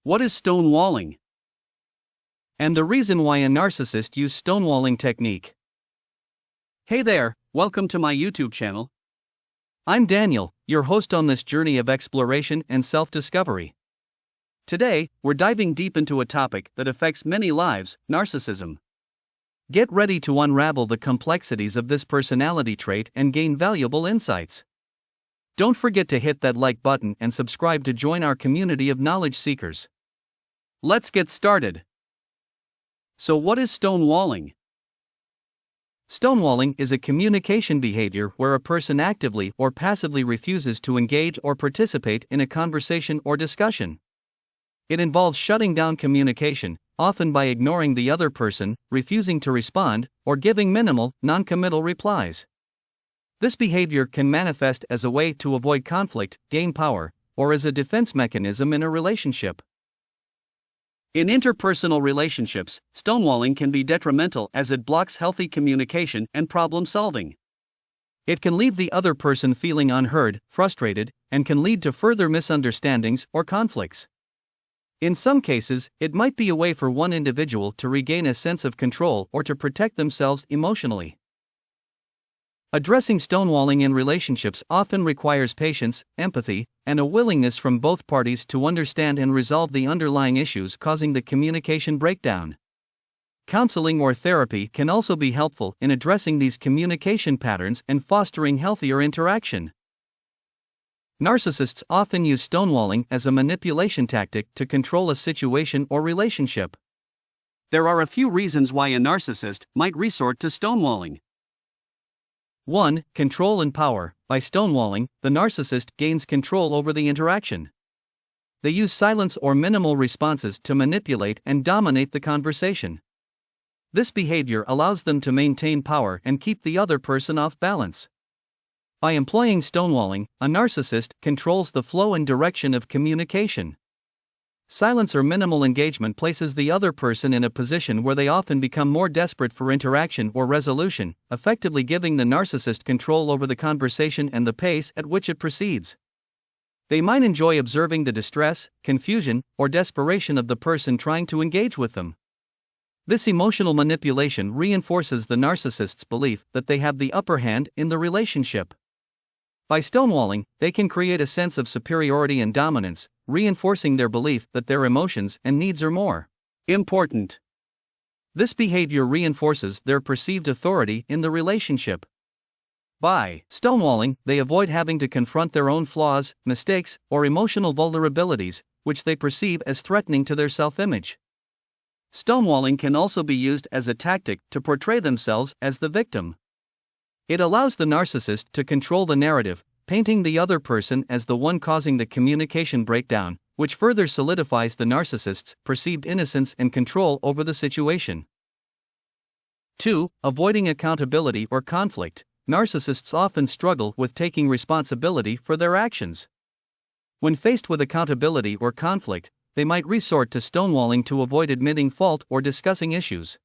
What is stonewalling? And the reason why a narcissist use stonewalling technique. Hey there, welcome to my YouTube channel. I'm Daniel, your host on this journey of exploration and self-discovery. Today, we're diving deep into a topic that affects many lives, narcissism. Get ready to unravel the complexities of this personality trait and gain valuable insights. Don't forget to hit that like button and subscribe to join our community of knowledge seekers. Let's get started. So what is stonewalling? Stonewalling is a communication behavior where a person actively or passively refuses to engage or participate in a conversation or discussion. It involves shutting down communication, often by ignoring the other person, refusing to respond, or giving minimal, non-committal replies. This behavior can manifest as a way to avoid conflict, gain power, or as a defense mechanism in a relationship. In interpersonal relationships, stonewalling can be detrimental as it blocks healthy communication and problem solving. It can leave the other person feeling unheard, frustrated, and can lead to further misunderstandings or conflicts. In some cases, it might be a way for one individual to regain a sense of control or to protect themselves emotionally. Addressing stonewalling in relationships often requires patience, empathy, and a willingness from both parties to understand and resolve the underlying issues causing the communication breakdown. Counseling or therapy can also be helpful in addressing these communication patterns and fostering healthier interaction. Narcissists often use stonewalling as a manipulation tactic to control a situation or relationship. There are a few reasons why a narcissist might resort to stonewalling. 1. Control and power. By stonewalling, the narcissist gains control over the interaction. They use silence or minimal responses to manipulate and dominate the conversation. This behavior allows them to maintain power and keep the other person off balance. By employing stonewalling, a narcissist controls the flow and direction of communication. Silence or minimal engagement places the other person in a position where they often become more desperate for interaction or resolution, effectively giving the narcissist control over the conversation and the pace at which it proceeds. They might enjoy observing the distress, confusion, or desperation of the person trying to engage with them. This emotional manipulation reinforces the narcissist's belief that they have the upper hand in the relationship. By stonewalling, they can create a sense of superiority and dominance, reinforcing their belief that their emotions and needs are more important. This behavior reinforces their perceived authority in the relationship. By stonewalling, they avoid having to confront their own flaws, mistakes, or emotional vulnerabilities, which they perceive as threatening to their self-image. Stonewalling can also be used as a tactic to portray themselves as the victim. It allows the narcissist to control the narrative, painting the other person as the one causing the communication breakdown, which further solidifies the narcissist's perceived innocence and control over the situation. 2. Avoiding accountability or conflict. Narcissists often struggle with taking responsibility for their actions. When faced with accountability or conflict, they might resort to stonewalling to avoid admitting fault or discussing issues.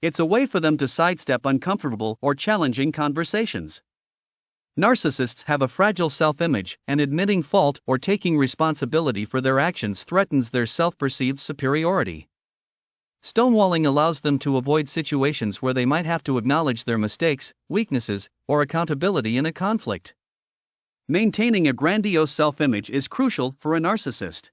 It's a way for them to sidestep uncomfortable or challenging conversations. Narcissists have a fragile self-image, and admitting fault or taking responsibility for their actions threatens their self-perceived superiority. Stonewalling allows them to avoid situations where they might have to acknowledge their mistakes, weaknesses, or accountability in a conflict. Maintaining a grandiose self-image is crucial for a narcissist.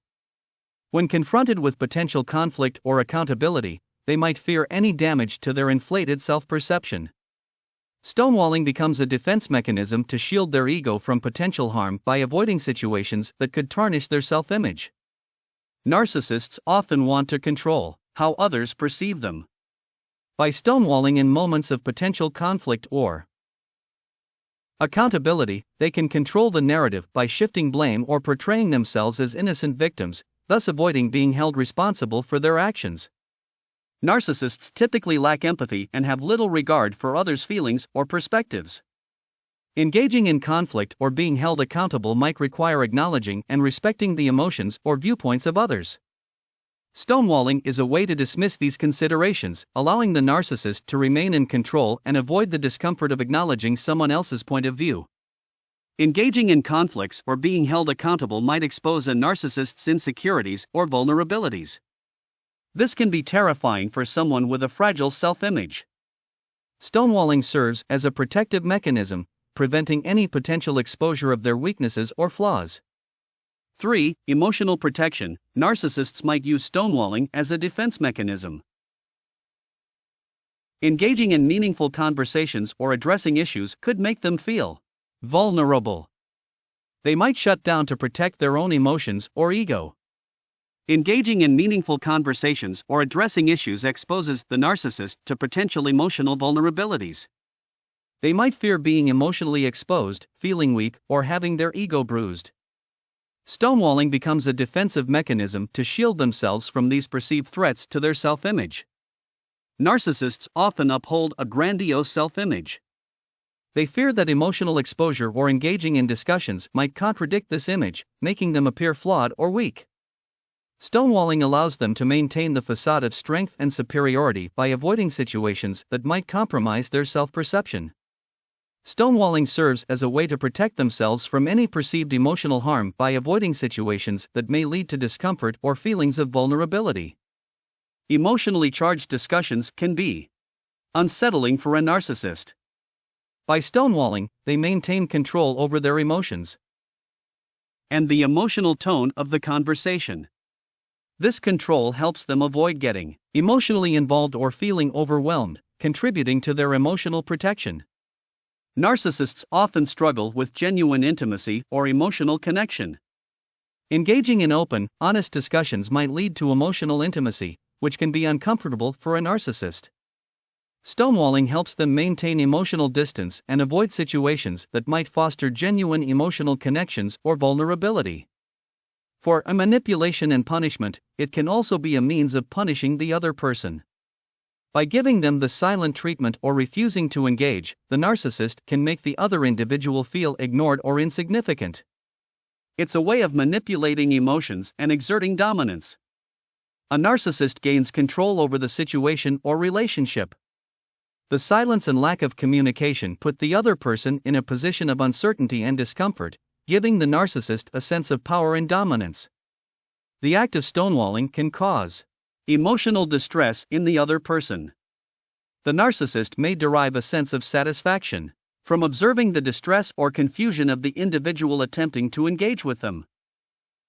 When confronted with potential conflict or accountability, they might fear any damage to their inflated self-perception. Stonewalling becomes a defense mechanism to shield their ego from potential harm by avoiding situations that could tarnish their self-image. Narcissists often want to control how others perceive them. By stonewalling in moments of potential conflict or accountability, they can control the narrative by shifting blame or portraying themselves as innocent victims, thus avoiding being held responsible for their actions. Narcissists typically lack empathy and have little regard for others' feelings or perspectives. Engaging in conflict or being held accountable might require acknowledging and respecting the emotions or viewpoints of others. Stonewalling is a way to dismiss these considerations, allowing the narcissist to remain in control and avoid the discomfort of acknowledging someone else's point of view. Engaging in conflicts or being held accountable might expose a narcissist's insecurities or vulnerabilities. This can be terrifying for someone with a fragile self-image. Stonewalling serves as a protective mechanism, preventing any potential exposure of their weaknesses or flaws. 3. Emotional protection. Narcissists might use stonewalling as a defense mechanism. Engaging in meaningful conversations or addressing issues could make them feel vulnerable. They might shut down to protect their own emotions or ego. Engaging in meaningful conversations or addressing issues exposes the narcissist to potential emotional vulnerabilities. They might fear being emotionally exposed, feeling weak, or having their ego bruised. Stonewalling becomes a defensive mechanism to shield themselves from these perceived threats to their self-image. Narcissists often uphold a grandiose self-image. They fear that emotional exposure or engaging in discussions might contradict this image, making them appear flawed or weak. Stonewalling allows them to maintain the facade of strength and superiority by avoiding situations that might compromise their self-perception. Stonewalling serves as a way to protect themselves from any perceived emotional harm by avoiding situations that may lead to discomfort or feelings of vulnerability. Emotionally charged discussions can be unsettling for a narcissist. By stonewalling, they maintain control over their emotions and the emotional tone of the conversation. This control helps them avoid getting emotionally involved or feeling overwhelmed, contributing to their emotional protection. Narcissists often struggle with genuine intimacy or emotional connection. Engaging in open, honest discussions might lead to emotional intimacy, which can be uncomfortable for a narcissist. Stonewalling helps them maintain emotional distance and avoid situations that might foster genuine emotional connections or vulnerability. For a manipulation and punishment, it can also be a means of punishing the other person. By giving them the silent treatment or refusing to engage, the narcissist can make the other individual feel ignored or insignificant. It's a way of manipulating emotions and exerting dominance. A narcissist gains control over the situation or relationship. The silence and lack of communication put the other person in a position of uncertainty and discomfort, giving the narcissist a sense of power and dominance. The act of stonewalling can cause emotional distress in the other person. The narcissist may derive a sense of satisfaction from observing the distress or confusion of the individual attempting to engage with them.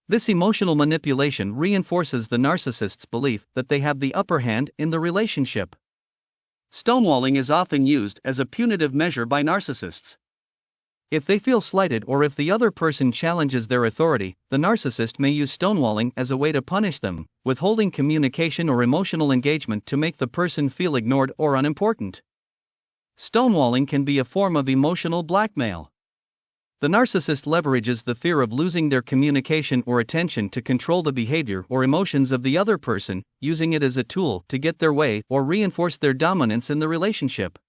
This emotional manipulation reinforces the narcissist's belief that they have the upper hand in the relationship. Stonewalling is often used as a punitive measure by narcissists. If they feel slighted or if the other person challenges their authority, the narcissist may use stonewalling as a way to punish them, withholding communication or emotional engagement to make the person feel ignored or unimportant. Stonewalling can be a form of emotional blackmail. The narcissist leverages the fear of losing their communication or attention to control the behavior or emotions of the other person, using it as a tool to get their way or reinforce their dominance in the relationship.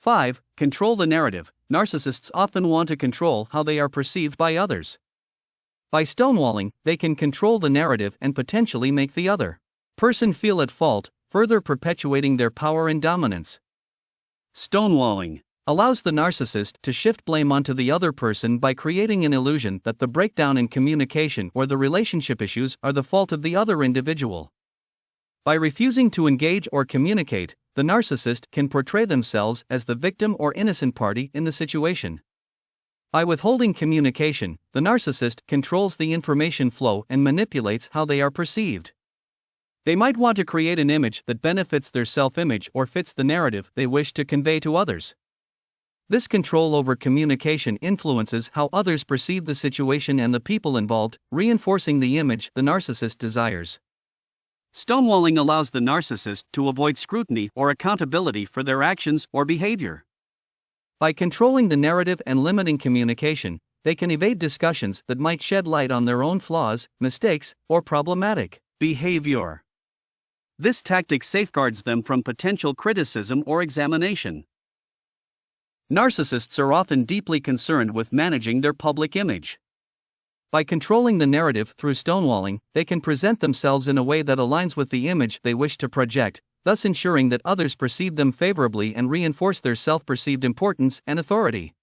5. Control the narrative. Narcissists often want to control how they are perceived by others. By stonewalling, they can control the narrative and potentially make the other person feel at fault, further perpetuating their power and dominance. Stonewalling allows the narcissist to shift blame onto the other person by creating an illusion that the breakdown in communication or the relationship issues are the fault of the other individual. By refusing to engage or communicate, the narcissist can portray themselves as the victim or innocent party in the situation. By withholding communication, the narcissist controls the information flow and manipulates how they are perceived. They might want to create an image that benefits their self-image or fits the narrative they wish to convey to others. This control over communication influences how others perceive the situation and the people involved, reinforcing the image the narcissist desires. Stonewalling allows the narcissist to avoid scrutiny or accountability for their actions or behavior. By controlling the narrative and limiting communication, they can evade discussions that might shed light on their own flaws, mistakes, or problematic behavior. This tactic safeguards them from potential criticism or examination. Narcissists are often deeply concerned with managing their public image. By controlling the narrative through stonewalling, they can present themselves in a way that aligns with the image they wish to project, thus ensuring that others perceive them favorably and reinforce their self-perceived importance and authority.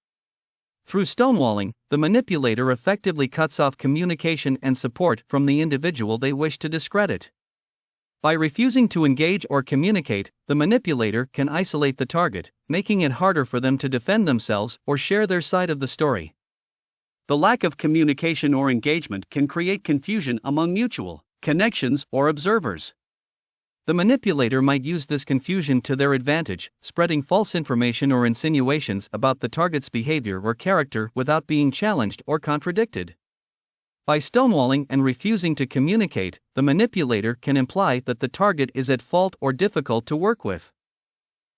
Through stonewalling, the manipulator effectively cuts off communication and support from the individual they wish to discredit. By refusing to engage or communicate, the manipulator can isolate the target, making it harder for them to defend themselves or share their side of the story. The lack of communication or engagement can create confusion among mutual connections or observers. The manipulator might use this confusion to their advantage, spreading false information or insinuations about the target's behavior or character without being challenged or contradicted. By stonewalling and refusing to communicate, the manipulator can imply that the target is at fault or difficult to work with.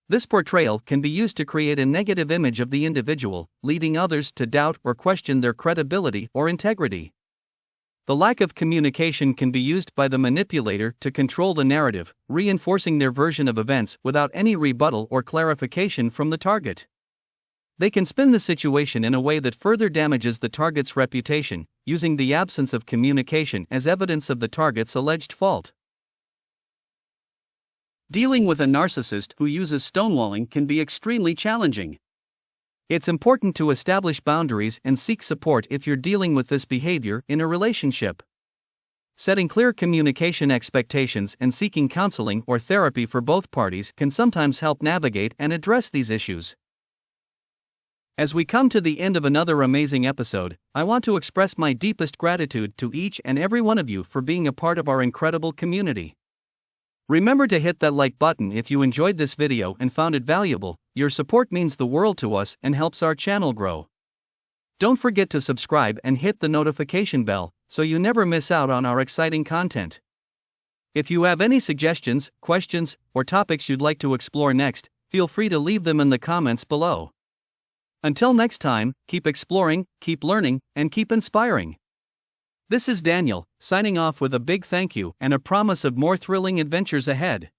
This portrayal can be used to create a negative image of the individual, leading others to doubt or question their credibility or integrity. The lack of communication can be used by the manipulator to control the narrative, reinforcing their version of events without any rebuttal or clarification from the target. They can spin the situation in a way that further damages the target's reputation, using the absence of communication as evidence of the target's alleged fault. Dealing with a narcissist who uses stonewalling can be extremely challenging. It's important to establish boundaries and seek support if you're dealing with this behavior in a relationship. Setting clear communication expectations and seeking counseling or therapy for both parties can sometimes help navigate and address these issues. As we come to the end of another amazing episode, I want to express my deepest gratitude to each and every one of you for being a part of our incredible community. Remember to hit that like button if you enjoyed this video and found it valuable. Your support means the world to us and helps our channel grow. Don't forget to subscribe and hit the notification bell so you never miss out on our exciting content. If you have any suggestions, questions, or topics you'd like to explore next, feel free to leave them in the comments below. Until next time, keep exploring, keep learning, and keep inspiring. This is Daniel, signing off with a big thank you and a promise of more thrilling adventures ahead.